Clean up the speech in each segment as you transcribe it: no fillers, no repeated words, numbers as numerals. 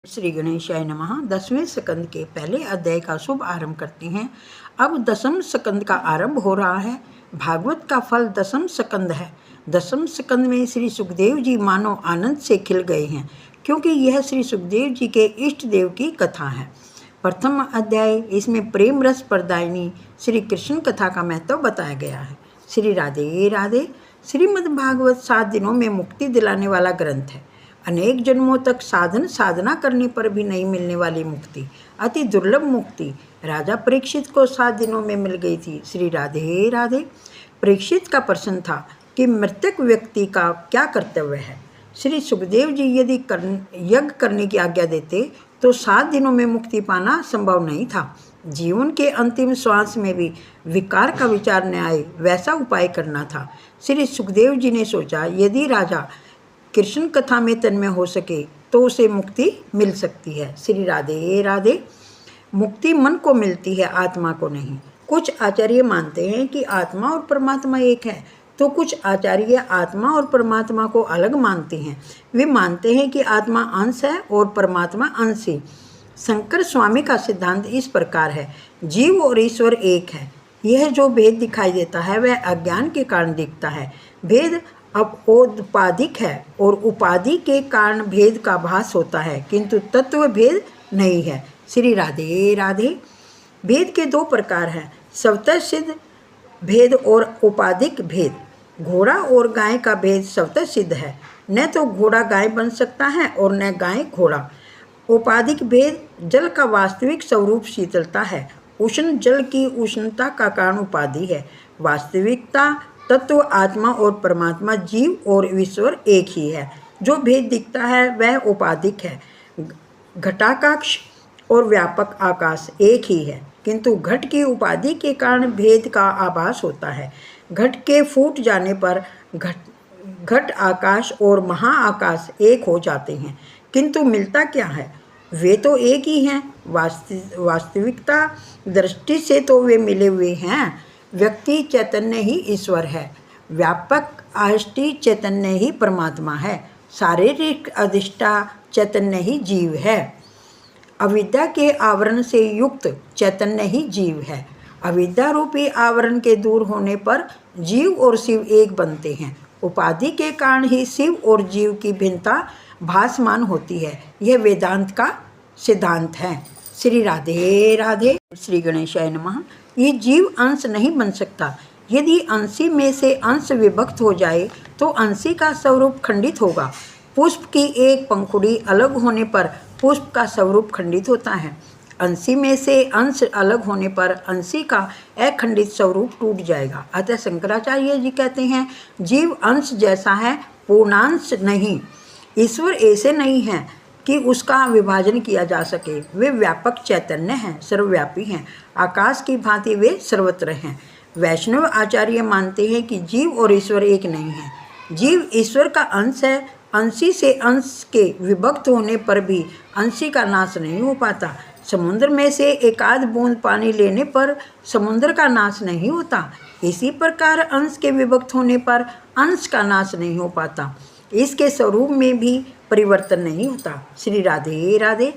श्री गणेशाय नमः। 10वें स्कंद के पहले अध्याय का शुभ आरंभ करते हैं। अब 10वें स्कंद का आरंभ हो रहा है। भागवत का फल 10वें स्कंद है। 10वें स्कंद में श्री सुखदेव जी मानो आनंद से खिल गए हैं, क्योंकि यह श्री सुखदेव जी के इष्ट देव की कथा है। प्रथम अध्याय, इसमें प्रेम रस प्रदायिनी श्री कृष्ण कथा का महत्व बताया गया है। श्री राधे राधे। श्रीमद् भागवत 7 दिनों में मुक्ति दिलाने वाला ग्रंथ है। अनेक जन्मों तक साधना करने पर भी नहीं मिलने वाली मुक्ति, अति दुर्लभ मुक्ति राजा परीक्षित को 7 दिनों में मिल गई थी। श्री राधे राधे। परीक्षित का प्रश्न था कि मृतक व्यक्ति का क्या कर्तव्य है। श्री सुखदेव जी यदि यज्ञ करने की आज्ञा देते तो 7 दिनों में मुक्ति पाना संभव नहीं था। जीवन के अंतिम श्वास में भी विकार का विचार न आए, वैसा उपाय करना था। श्री सुखदेव जी ने सोचा, यदि राजा कृष्ण कथा में तन्मय हो सके तो उसे मुक्ति मिल सकती है। श्री राधे राधे। मुक्ति मन को मिलती है, आत्मा को नहीं। कुछ आचार्य मानते हैं कि आत्मा और परमात्मा एक है, तो कुछ आचार्य आत्मा और परमात्मा को अलग मानते हैं। वे मानते हैं कि आत्मा अंश है और परमात्मा अंशी। शंकर स्वामी का सिद्धांत इस प्रकार है, जीव और ईश्वर एक है। यह जो भेद दिखाई देता है वह अज्ञान के कारण दिखता है। भेद अब औपाधिक है और उपाधि के कारण भेद का भास होता है, किंतु तत्व भेद नहीं है। श्री राधे राधे। भेद के 2 प्रकार हैं, स्वतः सिद्ध भेद और उपाधिक भेद। घोड़ा और गाय का भेद स्वतः सिद्ध है, न तो घोड़ा गाय बन सकता है और न गाय घोड़ा। उपाधिक भेद, जल का वास्तविक स्वरूप शीतलता है। उष्ण जल की उष्णता का कारण उपाधि है। वास्तविकता तत्व आत्मा और परमात्मा, जीव और ईश्वर एक ही है। जो भेद दिखता है वह उपाधिक है। घटाकाश और व्यापक आकाश एक ही है, किंतु घट की उपाधि के कारण भेद का आभास होता है। घट के फूट जाने पर घट आकाश और महाआकाश एक हो जाते हैं, किंतु मिलता क्या है? वे तो एक ही हैं। वास्तविकता दृष्टि से तो वे मिले हुए हैं। व्यक्ति चैतन्य ही ईश्वर है, व्यापक आष्टि चैतन्य ही परमात्मा है, शारीरिक अधिष्ठा चैतन्य ही जीव है। अविद्या के आवरण से युक्त चैतन्य ही जीव है। अविद्या रूपी आवरण के दूर होने पर जीव और शिव एक बनते हैं। उपाधि के कारण ही शिव और जीव की भिन्नता भासमान होती है। यह वेदांत का सिद्धांत है। श्री राधे राधे। श्री गणेशाय नमः। ये जीव अंश नहीं बन सकता। यदि अंशी में से अंश विभक्त हो जाए तो अंशी का स्वरूप खंडित होगा। पुष्प की एक पंखुड़ी अलग होने पर पुष्प का स्वरूप खंडित होता है। अंशी में से अंश अलग होने पर अंशी का अखंडित स्वरूप टूट जाएगा। अतः शंकराचार्य जी कहते हैं, जीव अंश जैसा है, पूर्णांश नहीं। ईश्वर ऐसे नहीं है कि उसका विभाजन किया जा सके। वे व्यापक चैतन्य हैं, सर्वव्यापी हैं। आकाश की भांति वे सर्वत्र हैं। वैष्णव आचार्य मानते हैं कि जीव और ईश्वर एक नहीं है। जीव ईश्वर का अंश है। अंशी से अंश के विभक्त होने पर भी अंशी का नाश नहीं हो पाता। समुद्र में से एकाध बूंद पानी लेने पर समुद्र का नाश नहीं होता। इसी प्रकार अंश के विभक्त होने पर अंश का नाश नहीं हो पाता। इसके स्वरूप में भी परिवर्तन नहीं होता। श्री राधे राधे।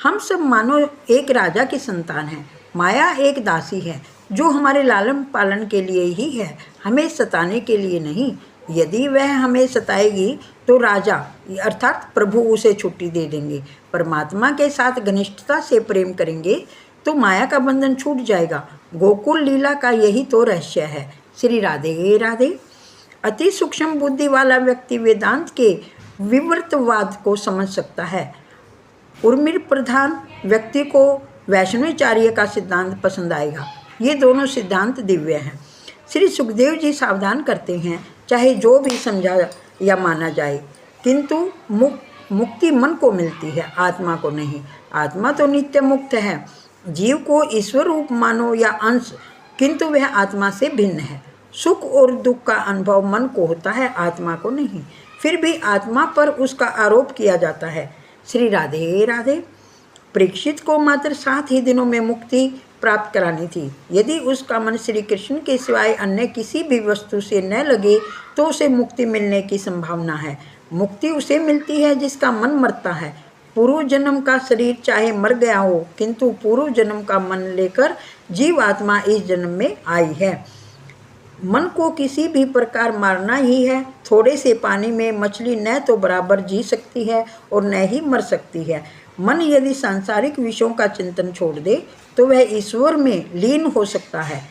हम सब मानो एक राजा की संतान हैं। माया एक दासी है जो हमारे लालन पालन के लिए ही है, हमें सताने के लिए नहीं। यदि वह हमें सताएगी तो राजा अर्थात प्रभु उसे छुट्टी दे देंगे। परमात्मा के साथ घनिष्ठता से प्रेम करेंगे तो माया का बंधन छूट जाएगा। गोकुल लीला का यही तो रहस्य है। श्री राधे राधे। अति सूक्ष्म बुद्धि वाला व्यक्ति वेदांत के विवर्तवाद को समझ सकता है। उर्मिर प्रधान व्यक्ति को वैष्णवाचार्य का सिद्धांत पसंद आएगा। ये दोनों सिद्धांत दिव्य हैं। श्री सुखदेव जी सावधान करते हैं, चाहे जो भी समझा या माना जाए, किंतु मुक्ति मन को मिलती है, आत्मा को नहीं। आत्मा तो नित्य मुक्त है। जीव को ईश्वर रूप मानो या अंश, किंतु वह आत्मा से भिन्न है। सुख और दुख का अनुभव मन को होता है, आत्मा को नहीं। फिर भी आत्मा पर उसका आरोप किया जाता है। श्री राधे राधे। परीक्षित को मात्र 7 ही दिनों में मुक्ति प्राप्त करानी थी। यदि उसका मन श्री कृष्ण के सिवाय अन्य किसी भी वस्तु से न लगे तो उसे मुक्ति मिलने की संभावना है। मुक्ति उसे मिलती है जिसका मन मरता है। पूर्व जन्म का शरीर चाहे मर गया हो, किंतु पूर्व जन्म का मन लेकर जीव आत्मा इस जन्म में आई है। मन को किसी भी प्रकार मारना ही है। थोड़े से पानी में मछली न तो बराबर जी सकती है और न ही मर सकती है। मन यदि सांसारिक विषयों का चिंतन छोड़ दे तो वह ईश्वर में लीन हो सकता है।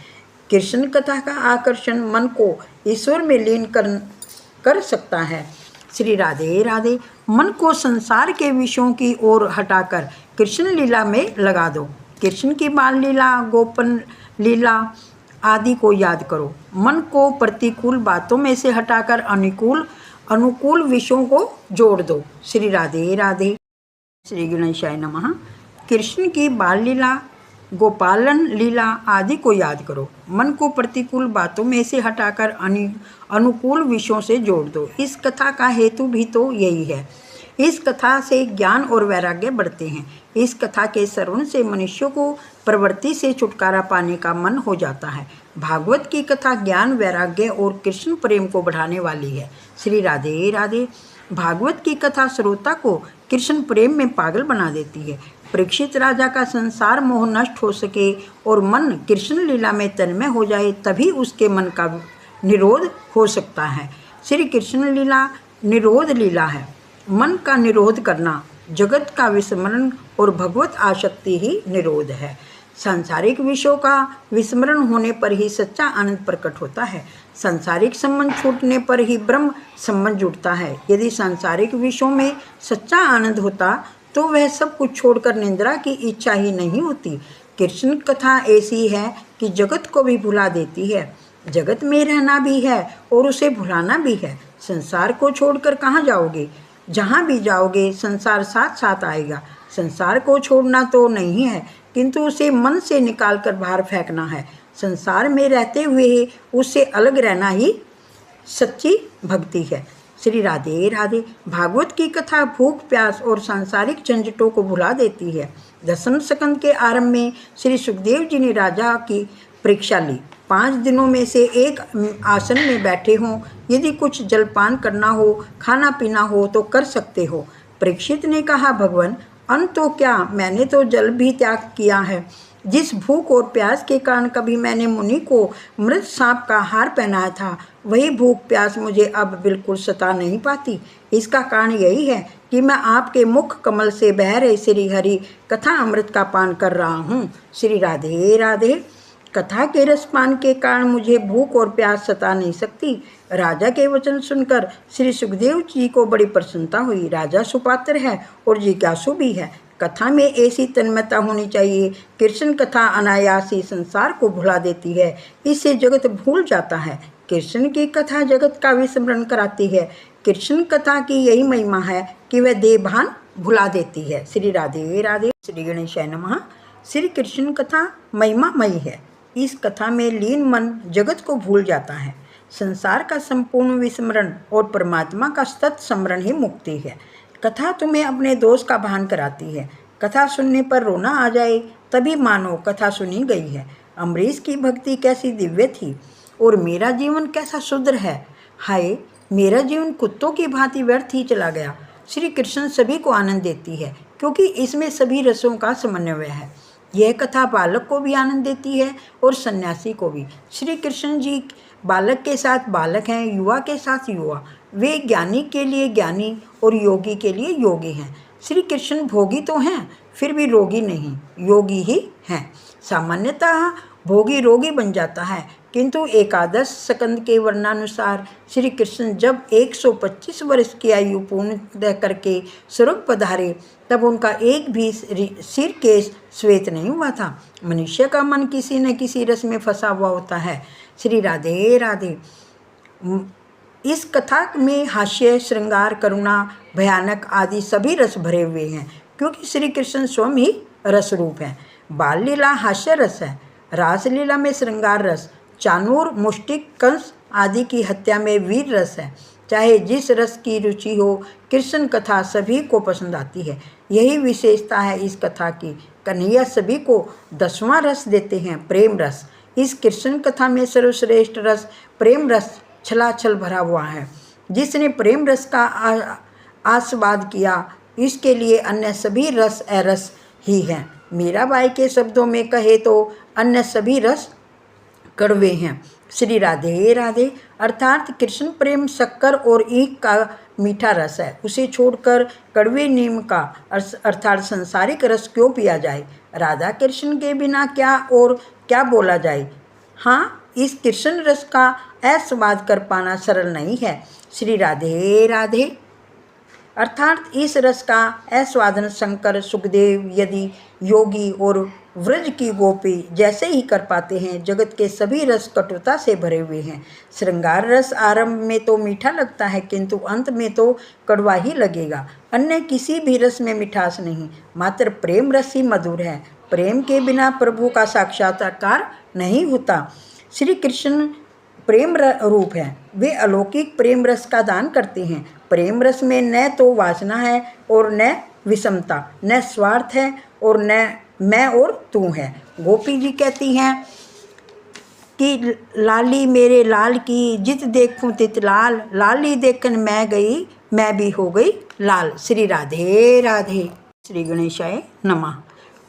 कृष्ण कथा का आकर्षण मन को ईश्वर में लीन कर सकता है। श्री राधे राधे। मन को संसार के विषयों की ओर हटाकर कृष्ण लीला में लगा दो। कृष्ण की बाल लीला, गोपन लीला आदि को याद करो। मन को प्रतिकूल बातों में से हटाकर अनुकूल विषयों को जोड़ दो। श्री राधे राधे। श्री गणेशाय नमः। कृष्ण की बाल लीला, गोपालन लीला आदि को याद करो। मन को प्रतिकूल बातों में से हटाकर अनुकूल विषयों से जोड़ दो। इस कथा का हेतु भी तो यही है। इस कथा से ज्ञान और वैराग्य बढ़ते हैं। इस कथा के श्रवण से मनुष्यों को प्रवृत्ति से छुटकारा पाने का मन हो जाता है। भागवत की कथा ज्ञान, वैराग्य और कृष्ण प्रेम को बढ़ाने वाली है। श्री राधे राधे। भागवत की कथा श्रोता को कृष्ण प्रेम में पागल बना देती है। परीक्षित राजा का संसार मोह नष्ट हो सके और मन कृष्ण लीला में तन्मय हो जाए, तभी उसके मन का निरोध हो सकता है। श्री कृष्ण लीला निरोध लीला है। मन का निरोध करना, जगत का विस्मरण और भगवत आसक्ति ही निरोध है। सांसारिक विषयों का विस्मरण होने पर ही सच्चा आनंद प्रकट होता है। सांसारिक संबंध छूटने पर ही ब्रह्म संबंध जुड़ता है। यदि सांसारिक विषयों में सच्चा आनंद होता तो वह सब कुछ छोड़कर निंद्रा की इच्छा ही नहीं होती। कृष्ण कथा ऐसी है कि जगत को भी भुला देती है। जगत में रहना भी है और उसे भुलाना भी है। संसार को छोड़कर कहाँ जाओगे? जहाँ भी जाओगे संसार साथ साथ आएगा। संसार को छोड़ना तो नहीं है, किंतु उसे मन से निकालकर बाहर फेंकना है। संसार में रहते हुए उससे अलग रहना ही सच्ची भक्ति है। श्री राधे राधे। भागवत की कथा भूख, प्यास और सांसारिक झंझटों को भुला देती है। दसम स्कंद के आरंभ में श्री सुखदेव जी ने राजा की परीक्षा ली। 5 दिनों में से एक आसन में बैठे हों, यदि कुछ जलपान करना हो, खाना पीना हो तो कर सकते हो। परीक्षित ने कहा, भगवान अन्न तो क्या, मैंने तो जल भी त्याग किया है। जिस भूख और प्यास के कारण कभी मैंने मुनि को मृत सांप का हार पहनाया था, वही भूख प्यास मुझे अब बिल्कुल सता नहीं पाती। इसका कारण यही है कि मैं आपके मुख कमल से बह रहे श्री हरि कथा अमृत का पान कर रहा हूँ। श्री राधे राधे। कथा के रसपान के कारण मुझे भूख और प्यास सता नहीं सकती। राजा के वचन सुनकर श्री सुखदेव जी को बड़ी प्रसन्नता हुई। राजा सुपात्र है और जिज्ञासु भी है। कथा में ऐसी तन्मयता होनी चाहिए। कृष्ण कथा अनायास ही संसार को भुला देती है, इससे जगत भूल जाता है। कृष्ण की कथा जगत का विस्मरण कराती है। कृष्ण कथा की यही महिमा है कि वह देहभान भुला देती है। श्री राधे राधे। श्री गणेशाय नमः। श्री कृष्ण कथा महिमामयी है। इस कथा में लीन मन जगत को भूल जाता है। संसार का संपूर्ण विस्मरण और परमात्मा का सत्स्मरण ही मुक्ति है। कथा तुम्हें अपने दोष का भान कराती है। कथा सुनने पर रोना आ जाए तभी मानो कथा सुनी गई है। अम्बरीश की भक्ति कैसी दिव्य थी और मेरा जीवन कैसा शुद्र है। हाय, मेरा जीवन कुत्तों की भांति व्यर्थ ही चला गया। श्री कृष्ण सभी को आनंद देती है क्योंकि इसमें सभी रसों का समन्वय है। यह कथा बालक को भी आनंद देती है और सन्यासी को भी। श्री कृष्ण जी बालक के साथ बालक हैं, युवा के साथ युवा। वे ज्ञानी के लिए ज्ञानी और योगी के लिए योगी हैं। श्री कृष्ण भोगी तो हैं, फिर भी रोगी नहीं, योगी ही हैं। सामान्यतः भोगी रोगी बन जाता है, किंतु एकादश स्कंद के वर्णानुसार श्री कृष्ण जब 125 वर्ष की आयु पूर्ण करके स्वर्ग पधारे, तब उनका एक भी सिर केश श्वेत नहीं हुआ था। मनुष्य का मन किसी न किसी रस में फंसा हुआ होता है। श्री राधे राधे। इस कथा में हास्य, श्रृंगार, करुणा, भयानक आदि सभी रस भरे हुए हैं, क्योंकि श्री कृष्ण स्वयं ही रस रूप है। बाल लीला हास्य रस है, रासलीला में श्रृंगार रस, चानूर, मुष्टिक, कंस आदि की हत्या में वीर रस है। चाहे जिस रस की रुचि हो, कृष्ण कथा सभी को पसंद आती है। यही विशेषता है इस कथा की। कन्हैया सभी को 10वां रस देते हैं, प्रेम रस। इस कृष्ण कथा में सर्वश्रेष्ठ रस प्रेम रस छलाछल भरा हुआ है। जिसने प्रेम रस का आस्वाद किया इसके लिए अन्य सभी रस अरस ही हैं। मीराबाई के शब्दों में कहे तो अन्य सभी रस कड़वे हैं। श्री राधे राधे अर्थात कृष्ण प्रेम शक्कर और ईख का मीठा रस है। उसे छोड़कर कड़वे नीम का अर्थात संसारिक रस क्यों पिया जाए। राधा कृष्ण के बिना क्या और क्या बोला जाए। हाँ, इस कृष्ण रस का आस्वाद कर पाना सरल नहीं है। श्री राधे राधे अर्थात इस रस का आस्वादन शंकर, सुखदेव, यदि योगी और व्रज की गोपी जैसे ही कर पाते हैं। जगत के सभी रस कटुता से भरे हुए हैं। श्रृंगार रस आरंभ में तो मीठा लगता है, किंतु अंत में तो कड़वा ही लगेगा। अन्य किसी भी रस में मिठास नहीं, मात्र प्रेम रस ही मधुर है। प्रेम के बिना प्रभु का साक्षात्कार नहीं होता। श्री कृष्ण प्रेम रूप है। वे अलौकिक प्रेम रस का दान करते हैं। प्रेम रस में न तो वासना है और न विषमता, न स्वार्थ है और न मैं और तू है। गोपी जी कहती हैं कि लाली मेरे लाल की, जित देखूं तित लाल, लाली देखन मैं गई, मैं भी हो गई लाल। श्री राधे राधे। श्री गणेशाय नमः।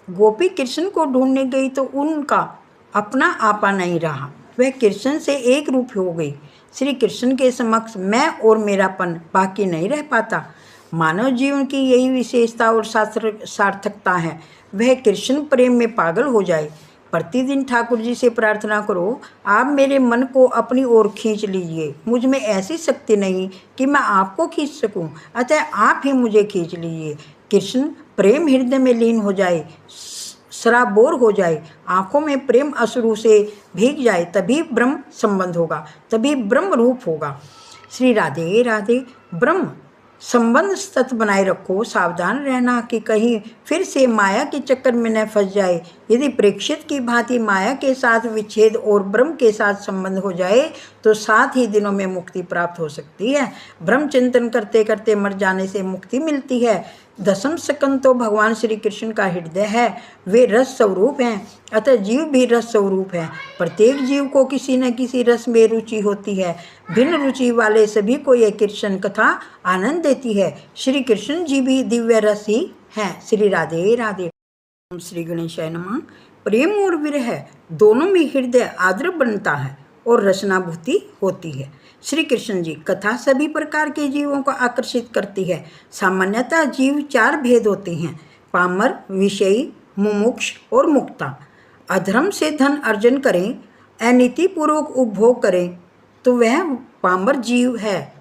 गोपी कृष्ण को ढूंढने गई तो उनका अपना आपा नहीं रहा, वह कृष्ण से एक रूप हो गई। श्री कृष्ण के समक्ष मैं और मेरापन बाकी नहीं रह पाता। मानव जीवन की यही विशेषता और सार्थकता है, वह कृष्ण प्रेम में पागल हो जाए। प्रतिदिन ठाकुर जी से प्रार्थना करो, आप मेरे मन को अपनी ओर खींच लीजिए। मुझ में ऐसी शक्ति नहीं कि मैं आपको खींच सकूं, अतः आप ही मुझे खींच लीजिए। कृष्ण प्रेम हृदय में लीन हो जाए, सराबोर हो जाए, आंखों में प्रेम अश्रु से भीग जाए, तभी ब्रह्म संबंध होगा, तभी ब्रह्म रूप होगा। श्री राधे राधे। ब्रह्म संबंध सत बनाए रखो, सावधान रहना कि कहीं फिर से माया के चक्कर में न फंस जाए। यदि परीक्षित की भांति माया के साथ विच्छेद और ब्रह्म के साथ संबंध हो जाए तो 7 ही दिनों में मुक्ति प्राप्त हो सकती है। ब्रह्म चिंतन करते करते मर जाने से मुक्ति मिलती है। दशम स्कंद तो भगवान श्री कृष्ण का हृदय है, वे रस स्वरूप हैं, अतः जीव भी रस स्वरूप है। प्रत्येक जीव को किसी न किसी रस में रुचि होती है। भिन्न रुचि वाले सभी को यह कृष्ण कथा आनंद देती है। श्री कृष्ण जी भी दिव्य रस ही हैं। श्री राधे राधे। श्री गणेशाय नमः। प्रेम और विरह दोनों में हृदय आर्द्र बनता है और रसनाभूति होती है। श्री कृष्ण जी कथा सभी प्रकार के जीवों को आकर्षित करती है। सामान्यतः जीव 4 भेद होते हैं, पामर, विषयी, मुमुक्ष और मुक्ता। अधर्म से धन अर्जन करें, अनीतिपूर्वक उपभोग करें तो वह पामर जीव है।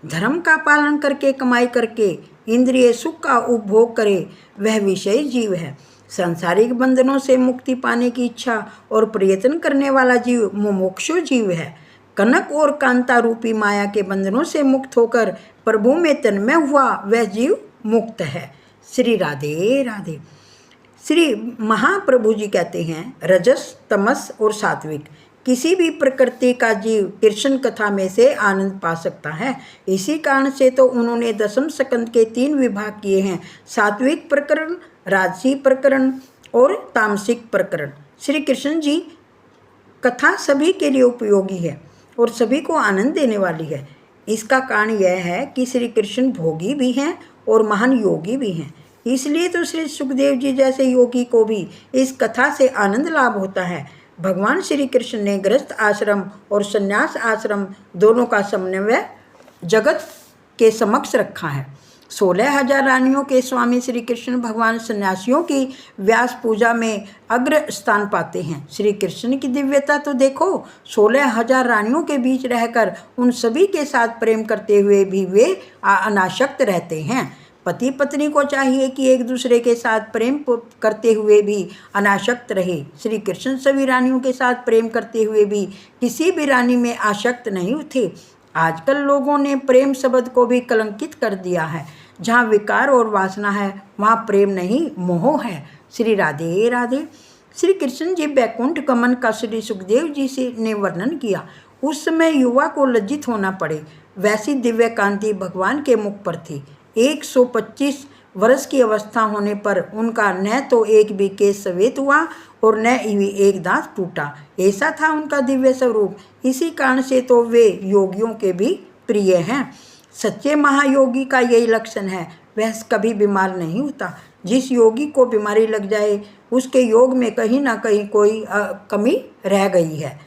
धर्म का पालन करके कमाई करके इंद्रिय सुख का उपभोग करे वह विषयी जीव है। सांसारिक बंधनों से मुक्ति पाने की इच्छा और प्रयत्न करने वाला जीव मुमुक्षु जीव है। कनक और कांता रूपी माया के बंधनों से मुक्त होकर प्रभु में तन्मय हुआ वह जीव मुक्त है। श्री राधे राधे। श्री महाप्रभु जी कहते हैं रजस, तमस और सात्विक किसी भी प्रकृति का जीव कृष्ण कथा में से आनंद पा सकता है। इसी कारण से तो उन्होंने दशम स्कंद के 3 विभाग किए हैं, सात्विक प्रकरण, राजसी प्रकरण और तामसिक प्रकरण। श्री कृष्ण जी कथा सभी के लिए उपयोगी है और सभी को आनंद देने वाली है। इसका कारण यह है कि श्री कृष्ण भोगी भी हैं और महान योगी भी हैं। इसलिए तो श्री सुखदेव जी जैसे योगी को भी इस कथा से आनंद लाभ होता है। भगवान श्री कृष्ण ने गृहस्थ आश्रम और संन्यास आश्रम दोनों का समन्वय जगत के समक्ष रखा है। 16,000 रानियों के स्वामी श्री कृष्ण भगवान सन्यासियों की व्यास पूजा में अग्र स्थान पाते हैं। श्री कृष्ण की दिव्यता तो देखो, 16,000 रानियों के बीच रहकर उन सभी के साथ प्रेम करते हुए भी वे अनासक्त रहते हैं। पति पत्नी को चाहिए कि एक दूसरे के साथ प्रेम करते हुए भी अनासक्त रहे। श्री कृष्ण सभी रानियों के साथ प्रेम करते हुए भी किसी भी रानी में आसक्त नहीं थे। आजकल लोगों ने प्रेम शब्द को भी कलंकित कर दिया है। जहाँ विकार और वासना है वहाँ प्रेम नहीं, मोह है। श्री राधे राधे। श्री कृष्ण जी वैकुंठ गमन का श्री सुखदेव जी से ने वर्णन किया। उस समय युवा को लज्जित होना पड़े, वैसी दिव्य कांति भगवान के मुख पर थी। 125 वर्ष की अवस्था होने पर उनका न तो एक भी केश सफेद हुआ और न ही एक दांत टूटा। ऐसा था उनका दिव्य स्वरूप। इसी कारण से तो वे योगियों के भी प्रिय हैं। सच्चे महायोगी का यही लक्षण है, वह कभी बीमार नहीं होता। जिस योगी को बीमारी लग जाए उसके योग में कहीं ना कहीं कोई कमी रह गई है।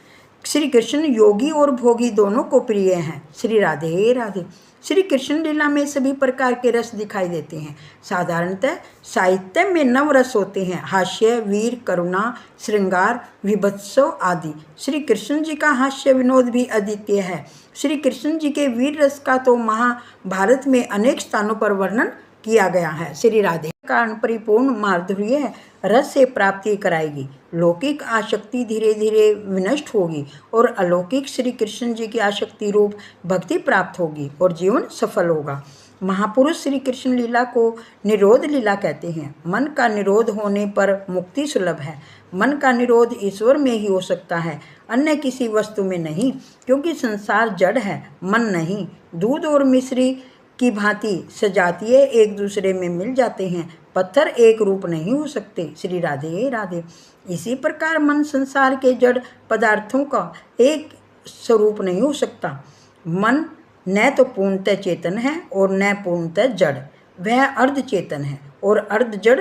श्री कृष्ण योगी और भोगी दोनों को प्रिय हैं। श्री राधे राधे। श्री कृष्ण लीला में सभी प्रकार के रस दिखाई देते हैं। साधारणतः साहित्य में 9 रस होते हैं, हास्य, वीर, करुणा, श्रृंगार, विभत्सव आदि। श्री कृष्ण जी का हास्य विनोद भी अद्वितीय है। श्री कृष्ण जी के वीर रस का तो महाभारत में अनेक स्थानों पर वर्णन किया गया है। श्री राधे कारण परिपूर्ण माधुर्य रस से प्राप्ति कराएगी। लौकिक आसक्ति धीरे धीरे विनष्ट होगी और अलौकिक श्री कृष्ण जी की आसक्ति रूप भक्ति प्राप्त होगी और जीवन सफल होगा। महापुरुष श्री कृष्ण लीला को निरोध लीला कहते हैं। मन का निरोध होने पर मुक्ति सुलभ है। मन का निरोध ईश्वर में ही हो सकता है, अन्य किसी वस्तु में नहीं, क्योंकि संसार जड़ है, मन नहीं। दूध और मिश्री की भांति सजातीय एक दूसरे में मिल जाते हैं, पत्थर एक रूप नहीं हो सकते। श्री राधे राधे। इसी प्रकार मन संसार के जड़ पदार्थों का एक स्वरूप नहीं हो सकता। मन न तो पूर्णतः चेतन है और न पूर्णतः जड़, वह अर्ध चेतन है और अर्ध जड़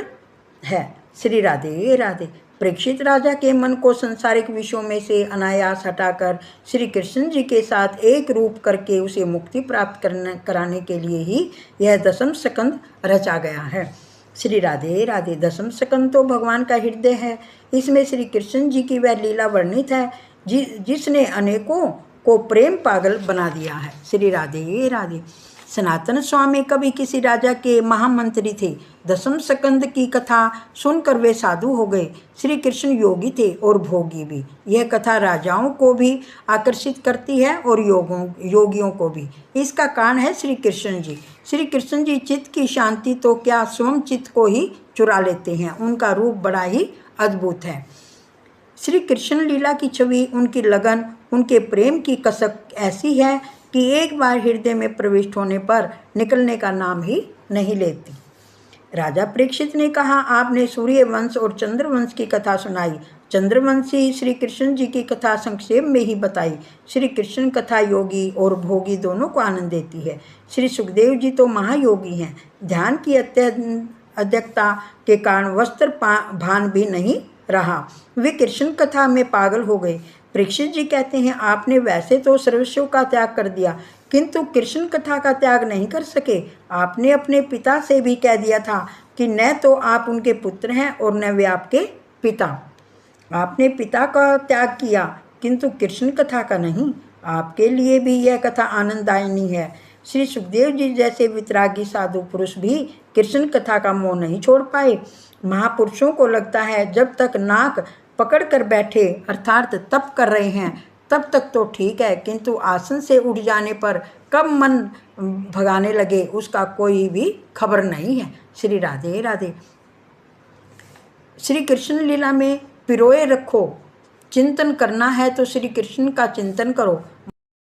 है। श्री राधे राधे। परीक्षित राजा के मन को सांसारिक विषयों में से अनायास हटाकर श्री कृष्ण जी के साथ एक रूप करके उसे मुक्ति प्राप्त कराने के लिए ही यह दशम स्कंद रचा गया है। श्री राधे राधे। दशम स्कंद तो भगवान का हृदय है। इसमें श्री कृष्ण जी की वह लीला वर्णित है जिसने अनेकों को प्रेम पागल बना दिया है। श्री राधे राधे। सनातन स्वामी कभी किसी राजा के महामंत्री थे। दशम स्कंद की कथा सुनकर वे साधु हो गए। श्री कृष्ण योगी थे और भोगी भी। यह कथा राजाओं को भी आकर्षित करती है और योगियों को भी। इसका कारण है श्री कृष्ण जी। श्री कृष्ण जी चित्त की शांति तो क्या स्वयं चित्त को ही चुरा लेते हैं। उनका रूप बड़ा ही अद्भुत है। श्री कृष्ण लीला की छवि, उनकी लगन, उनके प्रेम की कसक ऐसी है कि एक बार हृदय में प्रविष्ट होने पर निकलने का नाम ही नहीं लेती। राजा परीक्षित ने कहा, आपने सूर्य वंश और चंद्रवंश की कथा सुनाई। चंद्रवंशी श्री कृष्ण जी की कथा संक्षेप में ही बताई। श्री कृष्ण कथा योगी और भोगी दोनों को आनंद देती है। श्री सुखदेव जी तो महायोगी हैं। ध्यान की अत्यधिकता के कारण वस्त्र भान भी नहीं रहा। वे कृष्ण कथा में पागल हो गए। परीक्षित जी कहते हैं, आपने वैसे तो सर्वस्व का त्याग कर दिया, किंतु कृष्ण कथा का त्याग नहीं कर सके। आपने अपने पिता से भी कह दिया था कि न तो आप उनके पुत्र हैं और न वे आपके पिता। आपने पिता का त्याग किया, किंतु कृष्ण कथा का नहीं। आपके लिए भी यह कथा आनंददायिनी है। श्री सुखदेव जी जैसे वितरागी साधु पुरुष भी कृष्ण कथा का मोह नहीं छोड़ पाए। महापुरुषों को लगता है जब तक नाक पकड़ कर बैठे अर्थात तप कर रहे हैं तब तक तो ठीक है, किंतु आसन से उठ जाने पर कब मन भगाने लगे उसका कोई भी खबर नहीं है। श्री राधे राधे। श्री कृष्ण लीला में पिरोए रखो। चिंतन करना है तो श्री कृष्ण का चिंतन करो।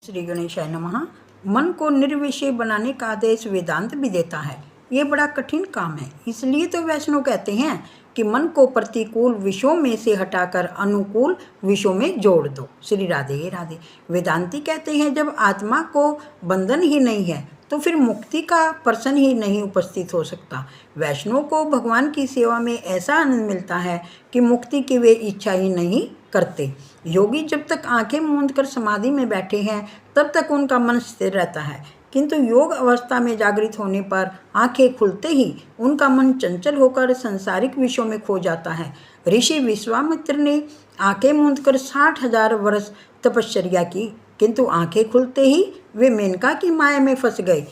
श्री गणेशाय नमः। मन को निर्विषय बनाने का आदेश वेदांत भी देता है। ये बड़ा कठिन काम है, इसलिए तो वैष्णव कहते हैं कि मन को प्रतिकूल विषयों में से हटाकर अनुकूल विषयों में जोड़ दो। श्री राधे राधे। वेदांती कहते हैं जब आत्मा को बंधन ही नहीं है तो फिर मुक्ति का प्रश्न ही नहीं उपस्थित हो सकता। वैष्णव को भगवान की सेवा में ऐसा आनंद मिलता है कि मुक्ति की वे इच्छा ही नहीं करते। योगी जब तक आंखें मूंद कर समाधि में बैठे हैं तब तक उनका मन स्थिर रहता है, किंतु योग अवस्था में जागृत होने पर आंखें खुलते ही उनका मन चंचल होकर संसारिक विषयों में खो जाता है। ऋषि विश्वामित्र ने आंखें मूंदकर 60,000 वर्ष तपश्चर्या की, किंतु आंखें खुलते ही वे मेनका की माया में फंस गए।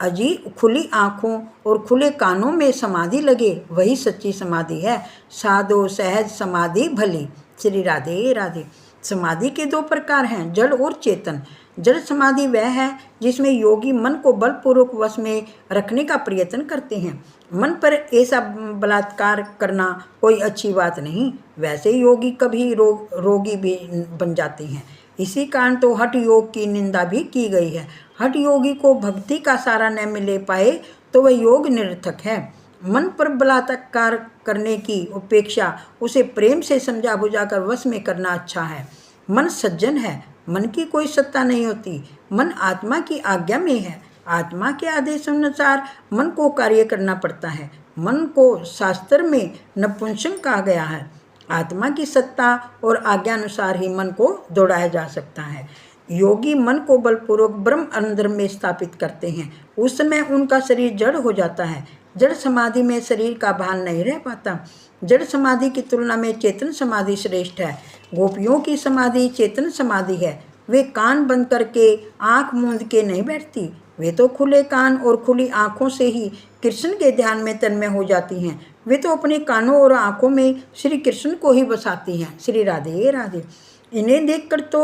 अजी खुली आँखों और खुले कानों में समाधि लगे, वही सच्ची समाधि है। साधो सहज समाधि भली। श्री राधे राधे। समाधि के 2 प्रकार हैं, जड़ और चेतन। जड़ समाधि वह है जिसमें योगी मन को बलपूर्वक वश में रखने का प्रयत्न करते हैं। मन पर ऐसा बलात्कार करना कोई अच्छी बात नहीं। वैसे योगी कभी रोगी भी बन जाते हैं। इसी कारण तो हठ योग की निंदा भी की गई है। हठ योगी को भक्ति का सारा न मिले पाए तो वह योग निरर्थक है। मन पर बलात्कार करने की अपेक्षा उसे प्रेम से समझा बुझाकर वश में करना अच्छा है। मन सज्जन है, मन की कोई सत्ता नहीं होती। मन आत्मा की आज्ञा में है। आत्मा के आदेशानुसार मन को कार्य करना पड़ता है। मन को शास्त्र में नपुंसक कहा गया है। आत्मा की सत्ता और आज्ञानुसार ही मन को दौड़ाया जा सकता है। योगी मन को बलपूर्वक ब्रह्म अंदर में स्थापित करते हैं। उस समय उनका शरीर जड़ हो जाता है। जड़ समाधि में शरीर का भान नहीं रह पाता। जड़ समाधि की तुलना में चेतन समाधि श्रेष्ठ है। गोपियों की समाधि चेतन समाधि है। वे कान बंद करके आंख मूंद के नहीं बैठती। वे तो खुले कान और खुली आंखों से ही कृष्ण के ध्यान में तन्मय हो जाती हैं। वे तो अपने कानों और आंखों में श्री कृष्ण को ही बसाती हैं। श्री राधे राधे। इन्हें देखकर तो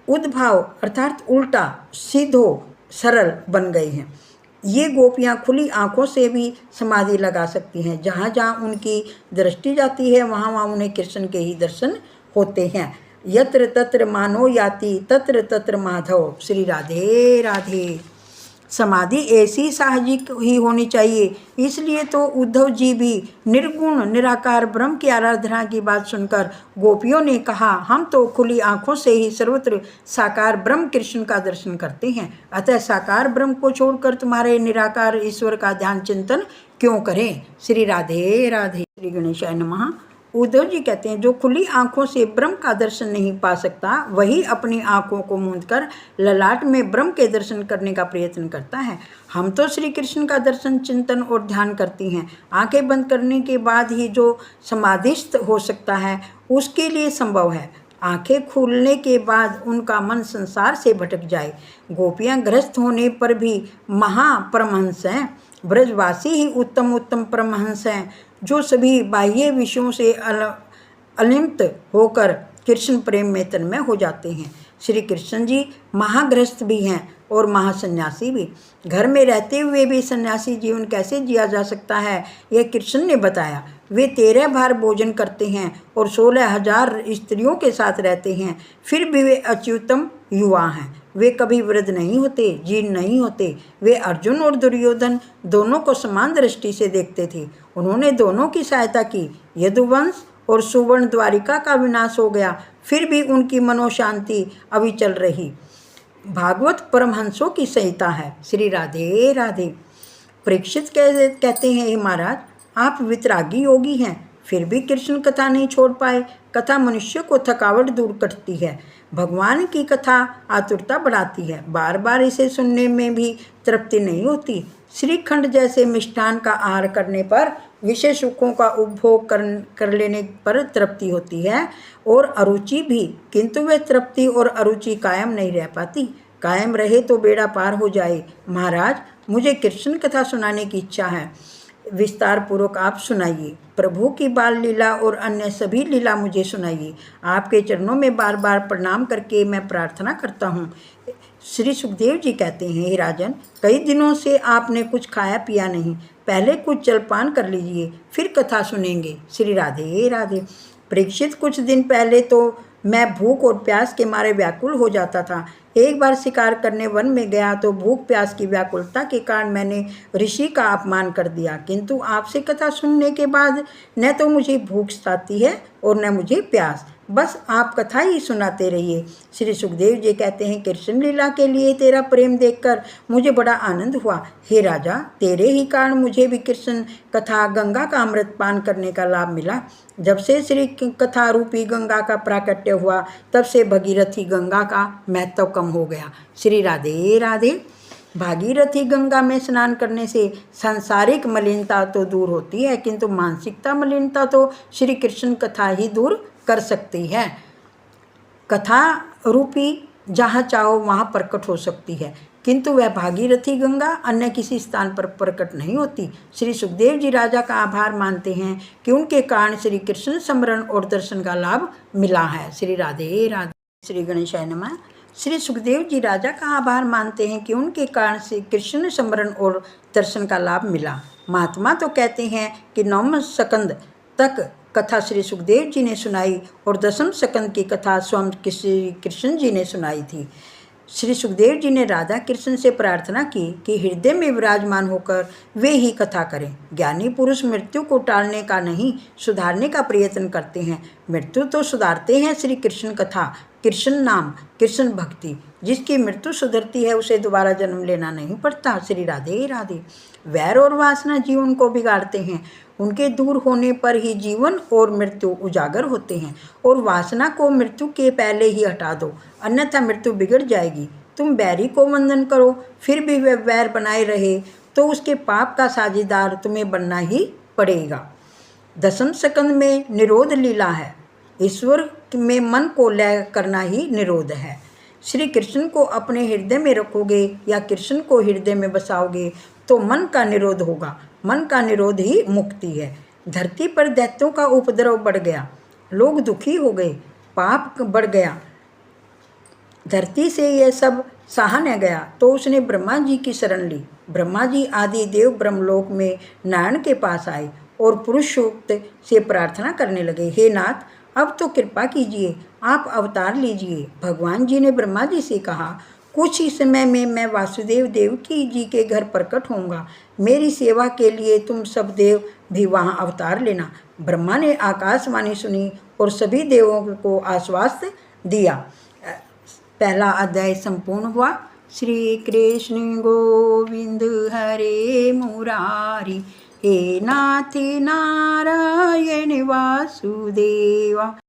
उद्भाव अर्थात उल्टा सीधो सरल बन गए हैं। ये गोपियाँ खुली आंखों से भी समाधि लगा सकती हैं। जहाँ जहाँ उनकी दृष्टि जाती है वहाँ वहाँ उन्हें कृष्ण के ही दर्शन होते हैं। यत्र तत्र मानो याति तत्र तत्र माधव। श्री राधे राधे। समाधि ऐसी साहजिक ही होनी चाहिए। इसलिए तो उद्धव जी भी निर्गुण निराकार ब्रह्म की आराधना की बात सुनकर गोपियों ने कहा, हम तो खुली आंखों से ही सर्वत्र साकार ब्रह्म कृष्ण का दर्शन करते हैं। अतः साकार ब्रह्म को छोड़कर तुम्हारे निराकार ईश्वर का ध्यान चिंतन क्यों करें। श्री राधे राधे। श्री गणेशाय नमः। उद्धव जी कहते हैं, जो खुली आंखों से ब्रह्म का दर्शन नहीं पा सकता वही अपनी आंखों को मूंदकर ललाट में ब्रह्म के दर्शन करने का प्रयत्न करता है। हम तो श्री कृष्ण का दर्शन चिंतन और ध्यान करती हैं। आंखें बंद करने के बाद ही जो समाधिस्थ हो सकता है उसके लिए संभव है। आंखें खुलने के बाद उनका मन संसार से भटक जाए। गोपियाँ गृहस्थ होने पर भी महापरमहंस हैं। ब्रजवासी ही उत्तम उत्तम परमहंस हैं जो सभी बाह्य विषयों से अलिप्त होकर कृष्ण प्रेम में तन्मय हो जाते हैं। श्री कृष्ण जी महागृहस्थ भी हैं और महासन्यासी भी। घर में रहते हुए भी सन्यासी जीवन कैसे जिया जा सकता है यह कृष्ण ने बताया। वे 13 बार भोजन करते हैं और 16,000 स्त्रियों के साथ रहते हैं। फिर भी वे अच्युतम युवा हैं। वे कभी वृद्ध नहीं होते, जीर्ण नहीं होते। वे अर्जुन और दुर्योधन दोनों को समान दृष्टि से देखते थे। उन्होंने दोनों की सहायता की। यदुवंश और सुवर्ण द्वारिका का विनाश हो गया, फिर भी उनकी मनोशांति अविचल रही। भागवत परमहंसों की संहिता है। श्री राधे राधे। परीक्षित कहते हैं, हे महाराज, आप वितरागी योगी हैं, फिर भी कृष्ण कथा नहीं छोड़ पाए। कथा मनुष्य को थकावट दूर करती है। भगवान की कथा आतुरता बढ़ाती है। बार बार इसे सुनने में भी तृप्ति नहीं होती। श्रीखंड जैसे मिष्ठान का आहार करने पर विषय सुखों का उपभोग कर लेने पर तृप्ति होती है और अरुचि भी, किंतु वह तृप्ति और अरुचि कायम नहीं रह पाती। कायम रहे तो बेड़ा पार हो जाए। महाराज, मुझे कृष्ण कथा सुनाने की इच्छा है। विस्तार पूर्वक आप सुनाइए। प्रभु की बाल लीला और अन्य सभी लीला मुझे सुनाइए। आपके चरणों में बार बार प्रणाम करके मैं प्रार्थना करता हूँ। श्री सुखदेव जी कहते हैं, हे राजन, कई दिनों से आपने कुछ खाया पिया नहीं। पहले कुछ जलपान कर लीजिए, फिर कथा सुनेंगे। श्री राधे राधे। परीक्षित, कुछ दिन पहले तो मैं भूख और प्यास के मारे व्याकुल हो जाता था। एक बार शिकार करने वन में गया तो भूख प्यास की व्याकुलता के कारण मैंने ऋषि का अपमान कर दिया, किंतु आपसे कथा सुनने के बाद न तो मुझे भूख सताती है और न मुझे प्यास। बस आप कथा ही सुनाते रहिए। श्री सुखदेव जी कहते हैं, कृष्ण लीला के लिए तेरा प्रेम देखकर मुझे बड़ा आनंद हुआ। हे राजा, तेरे ही कारण मुझे भी कृष्ण कथा गंगा का अमृत पान करने का लाभ मिला। जब से श्री कथा रूपी गंगा का प्राकट्य हुआ तब से भगीरथी गंगा का महत्व कम हो गया। श्री राधे राधे। भागीरथी गंगा में स्नान करने से सांसारिक मलिनता तो दूर होती है, किंतु मानसिकता मलिनता तो श्री कृष्ण कथा ही दूर कर सकती है। कथा रूपी जहाँ चाहो वहाँ प्रकट हो सकती है, किंतु वह भागीरथी गंगा अन्य किसी स्थान पर प्रकट नहीं होती। श्री सुखदेव जी राजा का आभार मानते हैं कि उनके कारण श्री कृष्ण स्मरण और दर्शन का लाभ मिला है। श्री राधे राधे। श्री गणेशाय नमः। श्री सुखदेव जी राजा का आभार मानते हैं कि उनके कारण श्री कृष्ण स्मरण और दर्शन का लाभ मिला। महात्मा तो कहते हैं कि 9वें स्कंद तक कथा श्री सुखदेव जी ने सुनाई और 10वें स्कंद की कथा स्वयं श्री कृष्ण जी ने सुनाई थी। श्री सुखदेव जी ने राधा कृष्ण से प्रार्थना की कि हृदय में विराजमान होकर वे ही कथा करें। ज्ञानी पुरुष मृत्यु को टालने का नहीं, सुधारने का प्रयत्न करते हैं। मृत्यु तो सुधारते हैं श्री कृष्ण कथा, कृष्ण नाम, कृष्ण भक्ति। जिसकी मृत्यु सुधरती है उसे दोबारा जन्म लेना नहीं पड़ता। श्री राधे राधे। वैर और वासना जीवन को बिगाड़ते हैं, उनके दूर होने पर ही जीवन और मृत्यु उजागर होते हैं। और वासना को मृत्यु के पहले ही हटा दो, अन्यथा मृत्यु बिगड़ जाएगी। तुम बैरी को वंदन करो, फिर भी वह वैर बनाए रहे तो उसके पाप का साझेदार तुम्हें बनना ही पड़ेगा। दसम स्कंद में निरोध लीला है। ईश्वर में मन को लय करना ही निरोध है। श्री कृष्ण को अपने हृदय में रखोगे या कृष्ण को हृदय में बसाओगे तो मन का निरोध होगा। मन का निरोध ही मुक्ति है। धरती पर दैत्यों का उपद्रव बढ़ गया, लोग दुखी हो गए, पाप बढ़ गया, धरती से यह सब सहा न गया तो उसने ब्रह्मा जी की शरण ली। ब्रह्मा जी आदि देव ब्रह्मलोक में नारायण के पास आए और पुरुष सूक्त से प्रार्थना करने लगे, हे नाथ, अब तो कृपा कीजिए, आप अवतार लीजिए। भगवान जी ने ब्रह्मा जी से कहा, कुछ ही समय में मैं वासुदेव देवकी जी के घर प्रकट होऊंगा। मेरी सेवा के लिए तुम सब देव भी वहाँ अवतार लेना। ब्रह्मा ने आकाशवाणी सुनी और सभी देवों को आश्वासन दिया। पहला अध्याय संपूर्ण हुआ। श्री कृष्ण गोविंद हरे मुरारी, हे नाथ नारायण वासुदेवा।